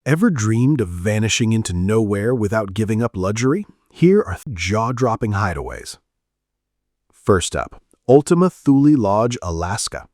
Ever dreamed of vanishing into nowhere without giving up luxury? Here are jaw-dropping hideaways. First up, Ultima Thule Lodge, Alaska.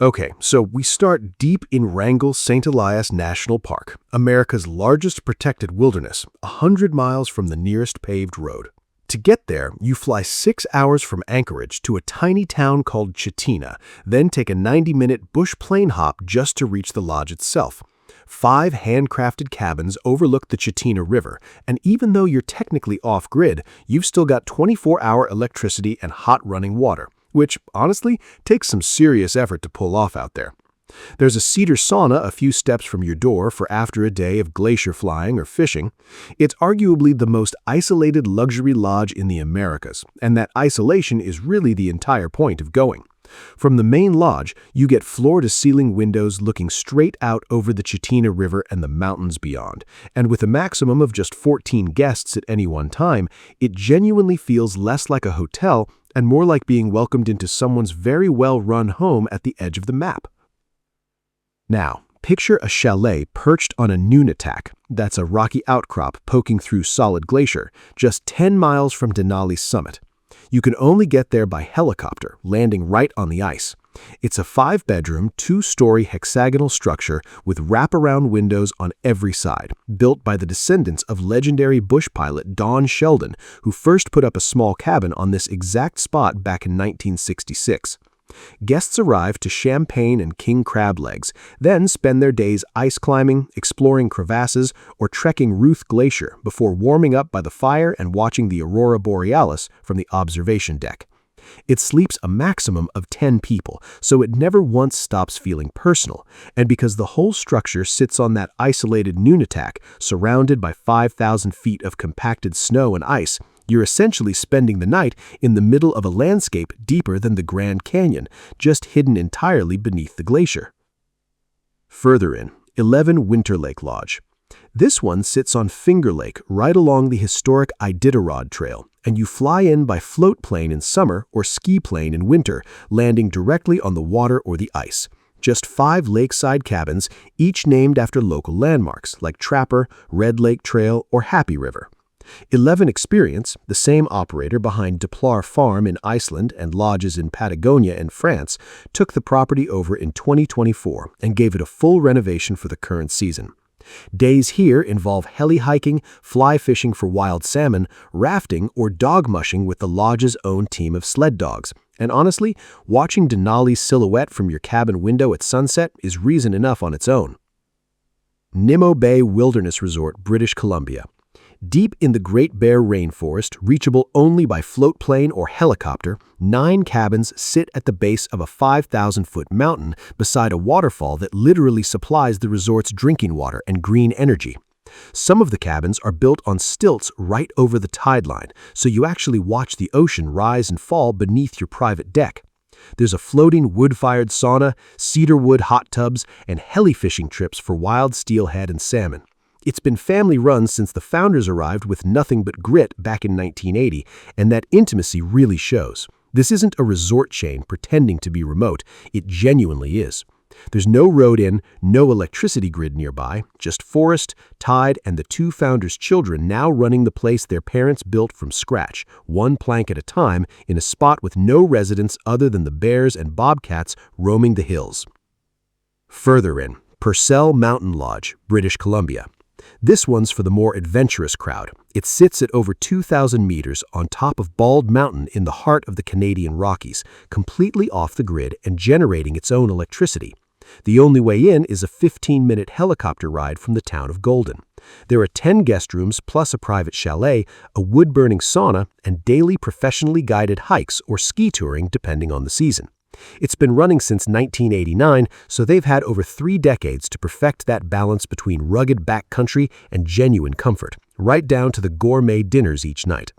Okay, so we start deep in Wrangell St. Elias National Park, America's largest protected wilderness, 100 miles from the nearest paved road. To get there, you fly 6 hours from Anchorage to a tiny town called Chitina, then take a 90-minute bush plane hop just to reach the lodge itself. 5 handcrafted cabins overlook the Chitina River, and even though you're technically off-grid, you've still got 24-hour electricity and hot running water, which, honestly, takes some serious effort to pull off out there. There's a cedar sauna a few steps from your door for after a day of glacier flying or fishing. It's arguably the most isolated luxury lodge in the Americas, and that isolation is really the entire point of going. From the main lodge, you get floor-to-ceiling windows looking straight out over the Chitina River and the mountains beyond, and with a maximum of just 14 guests at any one time, it genuinely feels less like a hotel and more like being welcomed into someone's very well-run home at the edge of the map. Now, picture a chalet perched on a nunatak, that's a rocky outcrop poking through solid glacier, just 10 miles from Denali's summit. You can only get there by helicopter, landing right on the ice. It's a 5-bedroom, 2-story hexagonal structure with wraparound windows on every side, built by the descendants of legendary bush pilot Don Sheldon, who first put up a small cabin on this exact spot back in 1966. Guests arrive to champagne and king crab legs, then spend their days ice climbing, exploring crevasses, or trekking Ruth Glacier before warming up by the fire and watching the aurora borealis from the observation deck. It sleeps a maximum of 10 people, so it never once stops feeling personal, and because the whole structure sits on that isolated nunatak, surrounded by 5,000 feet of compacted snow and ice, you're essentially spending the night in the middle of a landscape deeper than the Grand Canyon, just hidden entirely beneath the glacier. Further in, 11 Winterlake Lodge. This one sits on Finger Lake right along the historic Iditarod Trail, and you fly in by float plane in summer or ski plane in winter, landing directly on the water or the ice. Just 5 lakeside cabins, each named after local landmarks like Trapper, Red Lake Trail, or Happy River. 11 Experience, the same operator behind Deplar Farm in Iceland and lodges in Patagonia and France, took the property over in 2024 and gave it a full renovation for the current season. Days here involve heli hiking, fly fishing for wild salmon, rafting, or dog mushing with the lodge's own team of sled dogs. And honestly, watching Denali's silhouette from your cabin window at sunset is reason enough on its own. Nimmo Bay Wilderness Resort, British Columbia. Deep in the Great Bear Rainforest, reachable only by float plane or helicopter, 9 cabins sit at the base of a 5,000-foot mountain beside a waterfall that literally supplies the resort's drinking water and green energy. Some of the cabins are built on stilts right over the tide line, so you actually watch the ocean rise and fall beneath your private deck. There's a floating wood-fired sauna, cedarwood hot tubs, and heli fishing trips for wild steelhead and salmon. It's been family-run since the founders arrived with nothing but grit back in 1980, and that intimacy really shows. This isn't a resort chain pretending to be remote, it genuinely is. There's no road in, no electricity grid nearby, just forest, tide, and the 2 founders' children now running the place their parents built from scratch, 1 plank at a time, in a spot with no residents other than the bears and bobcats roaming the hills. Further in, Purcell Mountain Lodge, British Columbia. This one's for the more adventurous crowd. It sits at over 2,000 meters on top of Bald Mountain in the heart of the Canadian Rockies, completely off the grid and generating its own electricity. The only way in is a 15-minute helicopter ride from the town of Golden. There are 10 guest rooms plus a private chalet, a wood-burning sauna, and daily professionally guided hikes or ski touring depending on the season. It's been running since 1989, so they've had over 3 decades to perfect that balance between rugged backcountry and genuine comfort, right down to the gourmet dinners each night.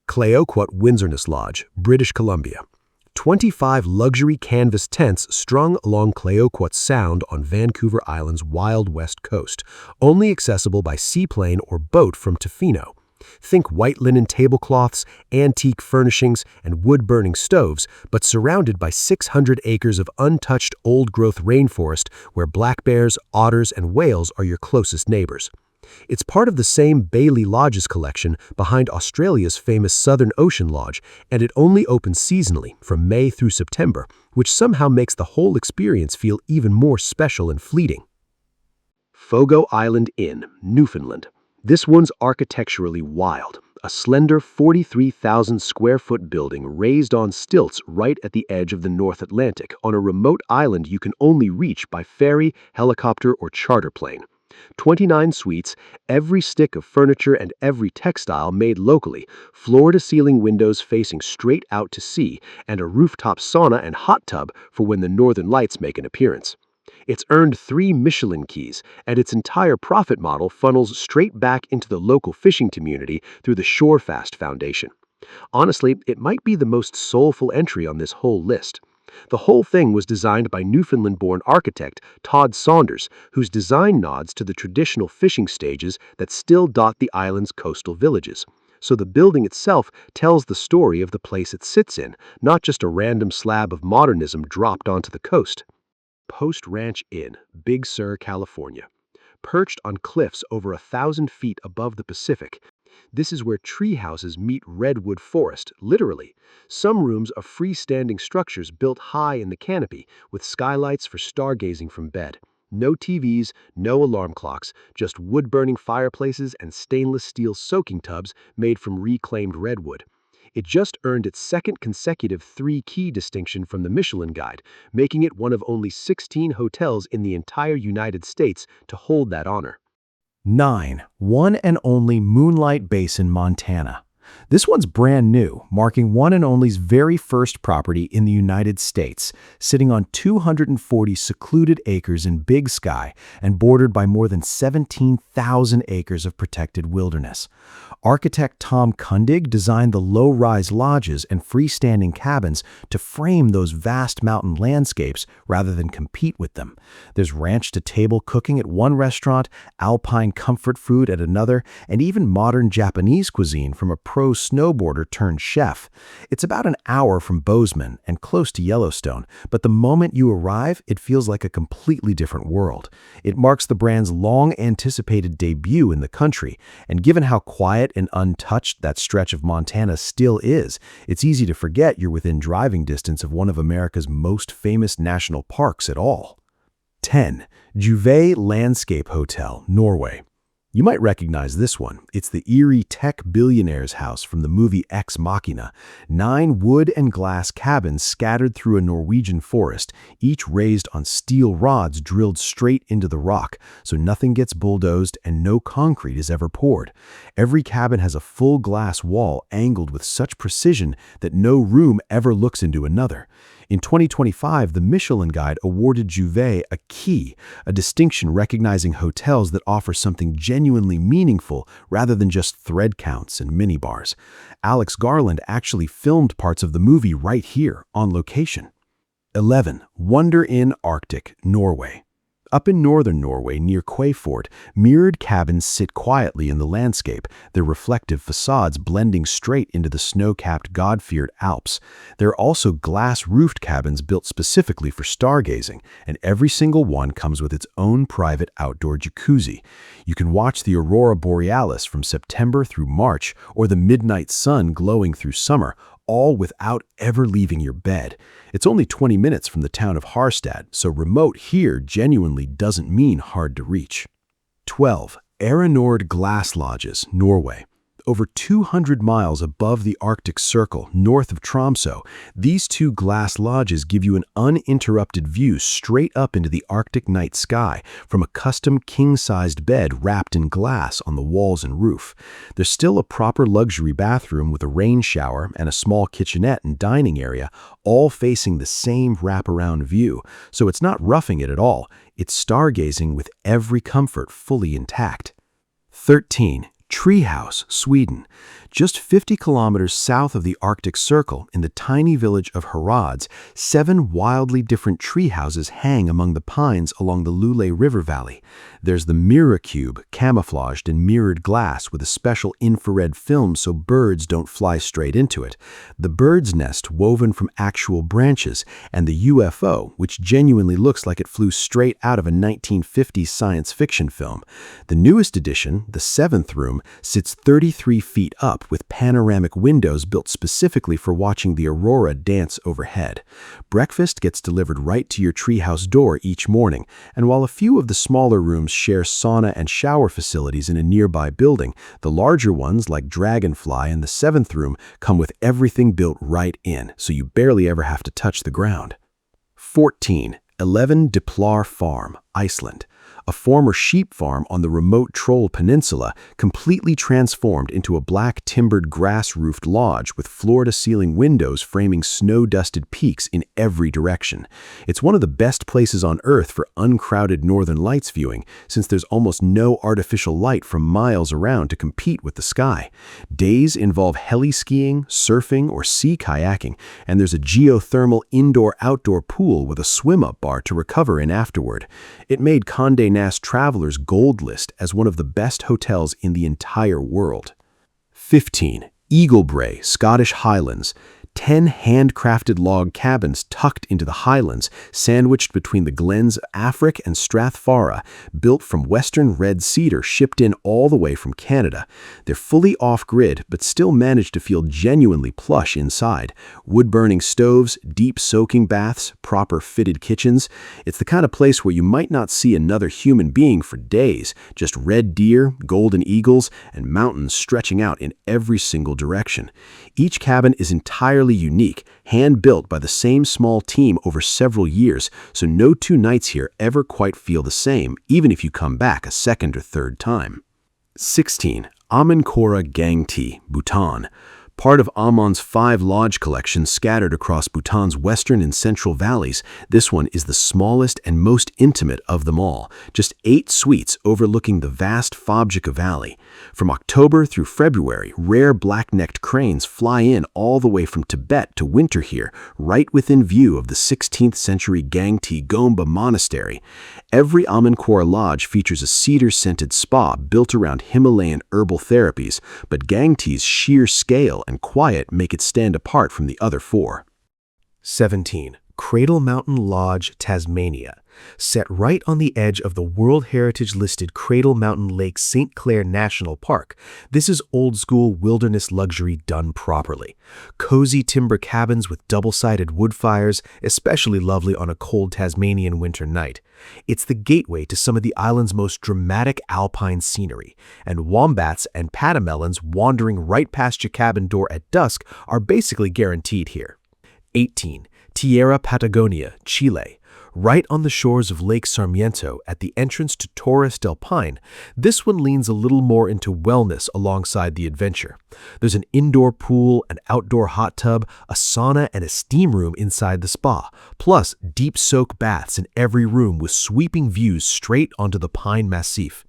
Clayoquot Wilderness Lodge, British Columbia. 25 luxury canvas tents strung along Clayoquot Sound on Vancouver Island's wild west coast, only accessible by seaplane or boat from Tofino. Think white linen tablecloths, antique furnishings, and wood-burning stoves, but surrounded by 600 acres of untouched old-growth rainforest where black bears, otters, and whales are your closest neighbors. It's part of the same Bailey Lodges collection behind Australia's famous Southern Ocean Lodge, and it only opens seasonally from May through September, which somehow makes the whole experience feel even more special and fleeting. Fogo Island Inn, Newfoundland. This one's architecturally wild. A slender 43,000 square foot building raised on stilts right at the edge of the North Atlantic on a remote island you can only reach by ferry, helicopter, or charter plane. 29 suites, every stick of furniture and every textile made locally, floor-to-ceiling windows facing straight out to sea, and a rooftop sauna and hot tub for when the northern lights make an appearance. It's earned 3 Michelin keys, and its entire profit model funnels straight back into the local fishing community through the Shorefast Foundation. Honestly, it might be the most soulful entry on this whole list. The whole thing was designed by Newfoundland-born architect Todd Saunders, whose design nods to the traditional fishing stages that still dot the island's coastal villages. So the building itself tells the story of the place it sits in, not just a random slab of modernism dropped onto the coast. Post Ranch Inn, Big Sur, California. Perched on cliffs over 1,000 feet above the Pacific, this is where tree houses meet redwood forest, literally. Some rooms are freestanding structures built high in the canopy, with skylights for stargazing from bed. No TVs, no alarm clocks, just wood-burning fireplaces and stainless steel soaking tubs made from reclaimed redwood. It just earned its second consecutive 3-key distinction from the Michelin Guide, making it one of only 16 hotels in the entire United States to hold that honor. 9. One&Only Moonlight Basin, Montana. This one's brand new, marking One&Only's very first property in the United States, sitting on 240 secluded acres in Big Sky and bordered by more than 17,000 acres of protected wilderness. Architect Tom Kundig designed the low-rise lodges and freestanding cabins to frame those vast mountain landscapes rather than compete with them. There's ranch-to-table cooking at one restaurant, alpine comfort food at another, and even modern Japanese cuisine from a pro snowboarder turned chef. It's about an hour from Bozeman and close to Yellowstone, but the moment you arrive, it feels like a completely different world. It marks the brand's long-anticipated debut in the country, and given how quiet and untouched that stretch of Montana still is, it's easy to forget you're within driving distance of one of America's most famous national parks at all. 10. Juvet Landscape Hotel, Norway. You might recognize this one. It's the eerie tech billionaire's house from the movie Ex Machina. 9 wood and glass cabins scattered through a Norwegian forest, each raised on steel rods drilled straight into the rock, so nothing gets bulldozed and no concrete is ever poured. Every cabin has a full glass wall angled with such precision that no room ever looks into another. In 2025, the Michelin Guide awarded Juvet a key, a distinction recognizing hotels that offer something genuinely meaningful rather than just thread counts and minibars. Alex Garland actually filmed parts of the movie right here, on location. 11. Wonderinn Arctic, Norway. Up in northern Norway, near Clayoquot, mirrored cabins sit quietly in the landscape, their reflective facades blending straight into the snow-capped God-feared Alps. There are also glass-roofed cabins built specifically for stargazing, and every single one comes with its own private outdoor jacuzzi. You can watch the aurora borealis from September through March, or the midnight sun glowing through summer, all without ever leaving your bed. It's only 20 minutes from the town of Harstad, so remote here genuinely doesn't mean hard to reach. 12. Aeronord Glass Lodges, Norway. Over 200 miles above the Arctic Circle, north of Tromsø, these 2 glass lodges give you an uninterrupted view straight up into the Arctic night sky from a custom king-sized bed wrapped in glass on the walls and roof. There's still a proper luxury bathroom with a rain shower and a small kitchenette and dining area, all facing the same wraparound view, so it's not roughing it at all. It's stargazing with every comfort fully intact. 13. Treehouse, Sweden. Just 50 kilometers south of the Arctic Circle, in the tiny village of Herads, 7 wildly different tree houses hang among the pines along the Thule River Valley. There's the Mirror Cube, camouflaged in mirrored glass with a special infrared film so birds don't fly straight into it, the bird's nest woven from actual branches, and the UFO, which genuinely looks like it flew straight out of a 1950s science fiction film. The newest addition, the 7th room, sits 33 feet up with panoramic windows built specifically for watching the aurora dance overhead. Breakfast gets delivered right to your treehouse door each morning, and while a few of the smaller rooms share sauna and shower facilities in a nearby building, the larger ones, like Dragonfly and the 7th room, come with everything built right in, so you barely ever have to touch the ground. 14. 11 Deplar Farm, Iceland. A former sheep farm on the remote Troll Peninsula, completely transformed into a black timbered grass-roofed lodge with floor-to-ceiling windows framing snow-dusted peaks in every direction. It's one of the best places on Earth for uncrowded northern lights viewing, since there's almost no artificial light from miles around to compete with the sky. Days involve heli-skiing, surfing, or sea kayaking, and there's a geothermal indoor-outdoor pool with a swim-up bar to recover in afterward. It made Condé Nast Traveler's Gold List as one of the best hotels in the entire world. 15. Eagle Brae, Scottish Highlands. 10 handcrafted log cabins tucked into the highlands, sandwiched between the glens of Afric and Strathfara, built from western red cedar shipped in all the way from Canada. They're fully off-grid, but still manage to feel genuinely plush inside. Wood-burning stoves, deep soaking baths, proper fitted kitchens. It's the kind of place where you might not see another human being for days, just red deer, golden eagles, and mountains stretching out in every single direction. Each cabin is entirely unique, hand-built by the same small team over several years, so no two nights here ever quite feel the same, even if you come back a second or third time. 16. Amankora Gangtey, Bhutan. Part of Amon's 5 lodge collections scattered across Bhutan's western and central valleys, this one is the smallest and most intimate of them all, just 8 suites overlooking the vast Phobjika Valley. From October through February, rare black-necked cranes fly in all the way from Tibet to winter here, right within view of the 16th century Gangtey Gomba Monastery. Every Amankora lodge features a cedar-scented spa built around Himalayan herbal therapies, but Gangtey's sheer scale and quiet make it stand apart from the other 4. 17. Cradle Mountain Lodge, Tasmania. Set right on the edge of the World Heritage-listed Cradle Mountain Lake St. Clair National Park, this is old-school wilderness luxury done properly. Cozy timber cabins with double-sided wood fires, especially lovely on a cold Tasmanian winter night. It's the gateway to some of the island's most dramatic alpine scenery, and wombats and patamelons wandering right past your cabin door at dusk are basically guaranteed here. 18. Tierra, Patagonia, Chile. Right on the shores of Lake Sarmiento at the entrance to Torres del Paine, this one leans a little more into wellness alongside the adventure. There's an indoor pool, an outdoor hot tub, a sauna, and a steam room inside the spa, plus deep soak baths in every room with sweeping views straight onto the Pine Massif.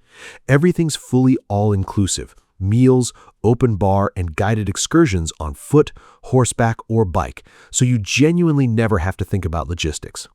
Everything's fully all-inclusive. Meals, open bar, and guided excursions on foot, horseback, or bike, so you genuinely never have to think about logistics.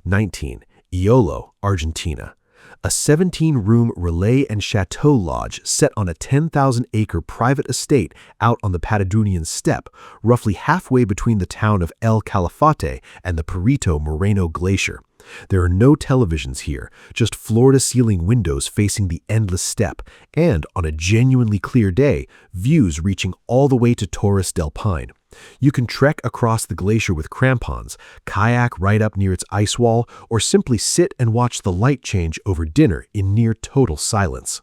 19. Iolo, Argentina. A 17-room relay and chateau lodge set on a 10,000-acre private estate out on the Patagonian steppe, roughly halfway between the town of El Calafate and the Perito Moreno Glacier. There are no televisions here, just floor-to-ceiling windows facing the endless steppe, and, on a genuinely clear day, views reaching all the way to Torres del Paine. You can trek across the glacier with crampons, kayak right up near its ice wall, or simply sit and watch the light change over dinner in near total silence.